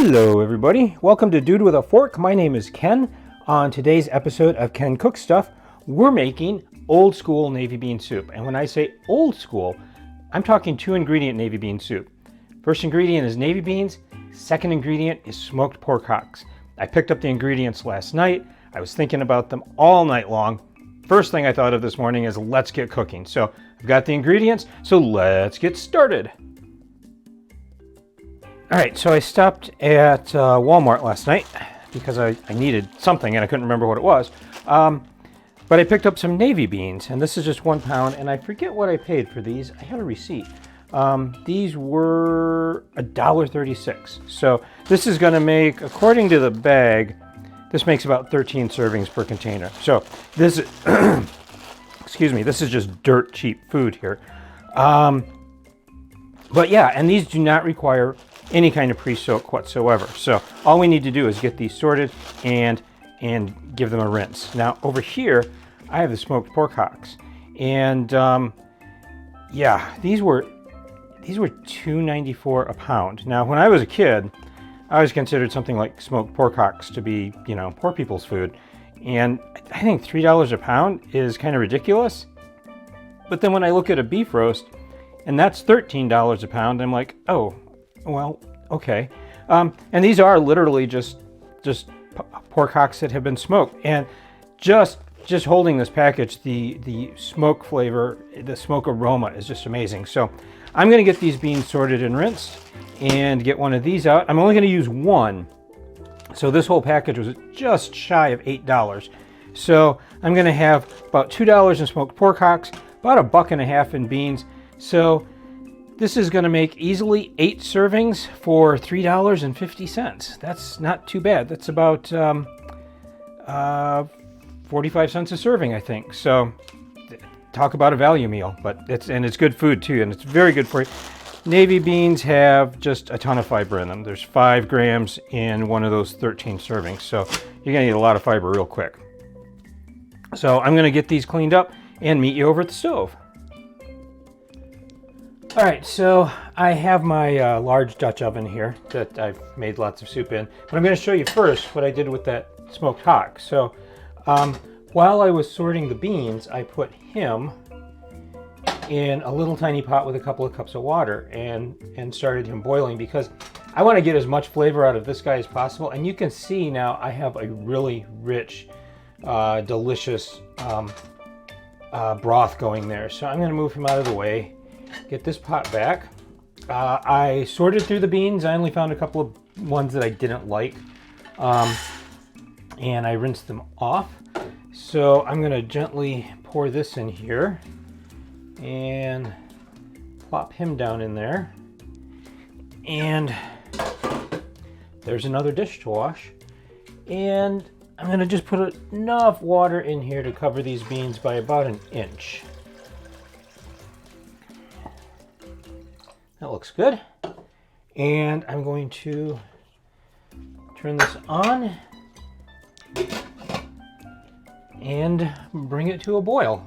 Hello everybody, welcome to Dude with a Fork. My name is Ken. On today's episode of Ken Cooks Stuff, we're making old school navy bean soup. And when I say old school, I'm talking 2-ingredient navy bean soup. First ingredient is navy beans, second ingredient is smoked pork hocks. I picked up the ingredients last night. I was thinking about them all night long. First thing I thought of this morning is let's get cooking. So I've got the ingredients, so let's get started. All right, so I stopped at Walmart last night because I needed something and I couldn't remember what it was. But I picked up some navy beans, and this is just 1 pound, and I forget what I paid for these. I have a receipt. These were $1.36. So this is gonna make, according to the bag, this makes about 13 servings per container. So this is, excuse me, this is just dirt cheap food here. But yeah, and these do not require any kind of pre-soak whatsoever. So all we need to do is get these sorted and give them a rinse. Now over here, I have the smoked pork hocks, and yeah, these were $2.94 a pound. Now when I was a kid, I always considered something like smoked pork hocks to be, you know, poor people's food, and I think $3 a pound is kind of ridiculous. But then when I look at a beef roast, and that's $13 a pound, I'm like, oh, well, okay. And these are literally just pork hocks that have been smoked. And just holding this package, the smoke flavor, the smoke aroma is just amazing. So I'm going to get these beans sorted and rinsed and get one of these out. I'm only going to use one. So this whole package was just shy of $8. So I'm going to have about $2 in smoked pork hocks, about $1.50 in beans. So this is going to make easily 8 servings for $3.50. That's not too bad. That's about 45 cents a serving, I think. So talk about a value meal, but it's good food too, and it's very good for you. Navy beans have just a ton of fiber in them. There's 5 grams in one of those 13 servings, so you're going to need a lot of fiber real quick. So I'm going to get these cleaned up and meet you over at the stove. All right, so I have my large Dutch oven here that I've made lots of soup in, but I'm going to show you first what I did with that smoked hock. So while I was sorting the beans, I put him in a little tiny pot with a couple of cups of water and started him boiling because I want to get as much flavor out of this guy as possible. And you can see now I have a really rich, delicious broth going there. So I'm going to move him out of the way. Get this pot back. I sorted through the beans. I only found a couple of ones that I didn't like, and I rinsed them off. So I'm going to gently pour this in here and plop him down in there. And there's another dish to wash. And I'm going to just put enough water in here to cover these beans by about 1 inch. That looks good. And I'm going to turn this on and bring it to a boil.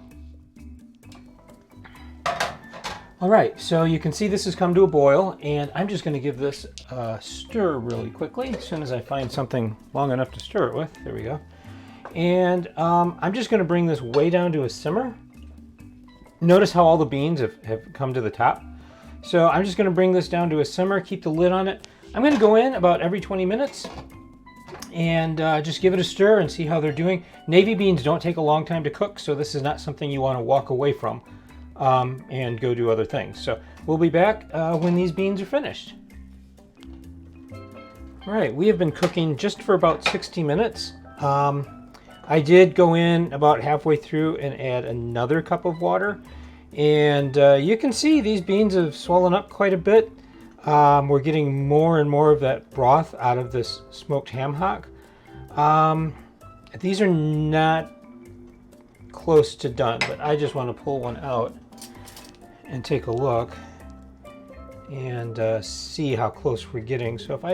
All right, so you can see this has come to a boil, and I'm just going to give this a stir really quickly as soon as I find something long enough to stir it with. There we go. And I'm just going to bring this way down to a simmer. Notice how all the beans have come to the top. So I'm just going to bring this down to a simmer, keep the lid on it. I'm going to go in about every 20 minutes and just give it a stir and see how they're doing. Navy beans don't take a long time to cook, so this is not something you want to walk away from and go do other things. So we'll be back when these beans are finished. All right, we have been cooking just for about 60 minutes. I did go in about halfway through and add another cup of water. And you can see these beans have swollen up quite a bit. We're getting more and more of that broth out of this smoked ham hock. These are not close to done, but I just want to pull one out and take a look and see how close we're getting. So if I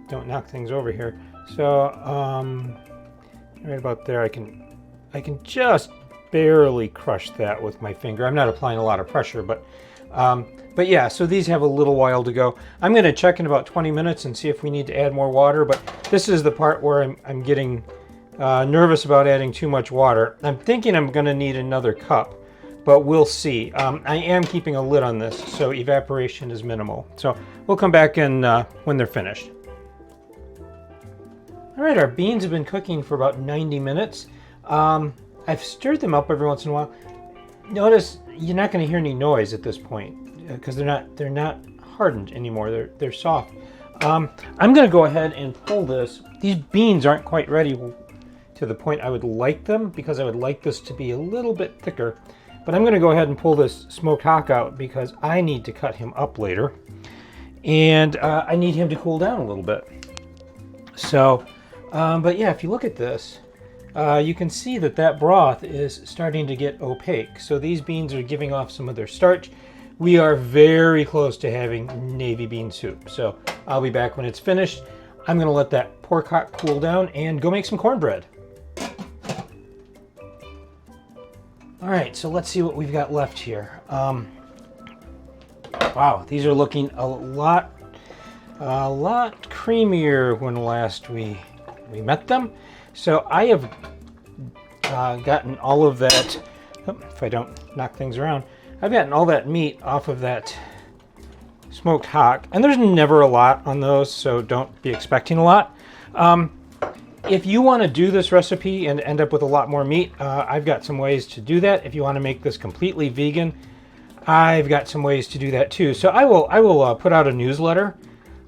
don't knock things over here, so right about there, I can just barely crush that with my finger. I'm not applying a lot of pressure, but But yeah, so these have a little while to go. I'm going to check in about 20 minutes and see if we need to add more water. But this is the part where I'm getting nervous about adding too much water. I'm thinking I'm going to need another cup, but we'll see. I am keeping a lid on this, so evaporation is minimal. So we'll come back in when they're finished. All right, our beans have been cooking for about 90 minutes. I've stirred them up every once in a while. Notice you're not going to hear any noise at this point because they're not hardened anymore. They're soft. I'm going to go ahead and pull this. These beans aren't quite ready to the point I would like them because I would like this to be a little bit thicker. But I'm going to go ahead and pull this smoked hog out because I need to cut him up later. And I need him to cool down a little bit. So, but yeah, if you look at this, you can see that broth is starting to get opaque. So these beans are giving off some of their starch. We are very close to having navy bean soup. So I'll be back when it's finished. I'm going to let that pork hock cool down and go make some cornbread. All right, so let's see what we've got left here. Wow, these are looking a lot creamier when last we met them. So I have gotten all of that, if I don't knock things around, I've gotten all that meat off of that smoked hog. And there's never a lot on those, so don't be expecting a lot. If you want to do this recipe and end up with a lot more meat, I've got some ways to do that. If you want to make this completely vegan, I've got some ways to do that too. So I will put out a newsletter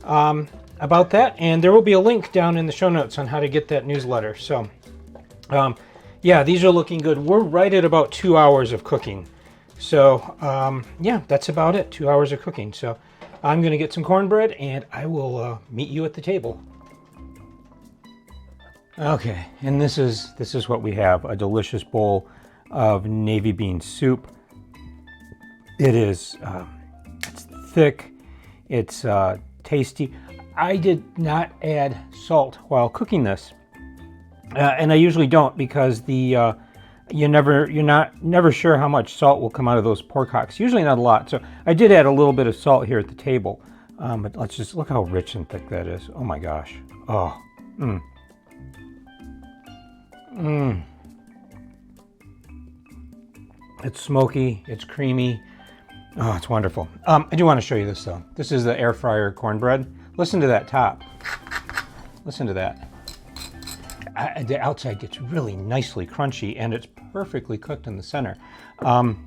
about that, and there will be a link down in the show notes on how to get that newsletter. So yeah, these are looking good. We're right at about 2 hours of cooking. So yeah, that's about it, 2 hours of cooking. So I'm going to get some cornbread and I will meet you at the table. Okay, and this is what we have, a delicious bowl of navy bean soup. It is it's thick, it's tasty. I did not add salt while cooking this, and I usually don't because you're never sure how much salt will come out of those pork hocks. Usually not a lot. So I did add a little bit of salt here at the table, but let's just look how rich and thick that is. Oh my gosh! Oh, It's smoky. It's creamy. Oh, it's wonderful. I do want to show you this though. This is the air fryer cornbread. Listen to that top. Listen to that. The outside gets really nicely crunchy and it's perfectly cooked in the center. And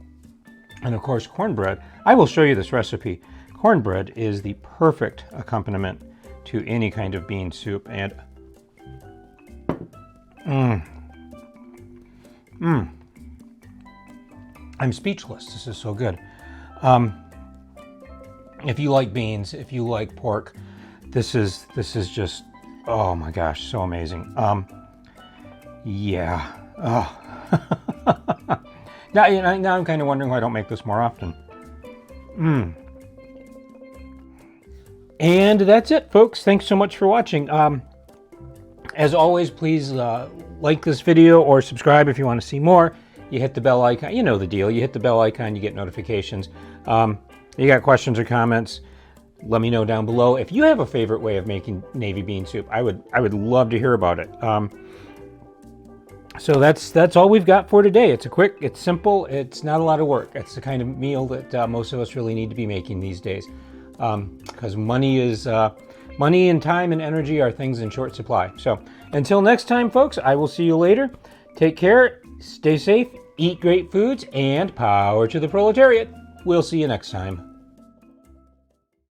of course, cornbread. I will show you this recipe. Cornbread is the perfect accompaniment to any kind of bean soup. And I'm speechless. This is so good. If you like beans, if you like pork, this is just, oh my gosh, so amazing. Yeah. Oh. Now I'm kind of wondering why I don't make this more often. And that's it, folks. Thanks so much for watching. As always, please like this video or subscribe if you want to see more. You hit the bell icon. You know the deal. You hit the bell icon, you get notifications. You got questions or comments, let me know down below. If you have a favorite way of making navy bean soup, I would love to hear about it. So that's all we've got for today. It's quick, it's simple, it's not a lot of work. It's the kind of meal that most of us really need to be making these days. Because money and time and energy are things in short supply. So until next time, folks, I will see you later. Take care, stay safe, eat great foods, and power to the proletariat. We'll see you next time.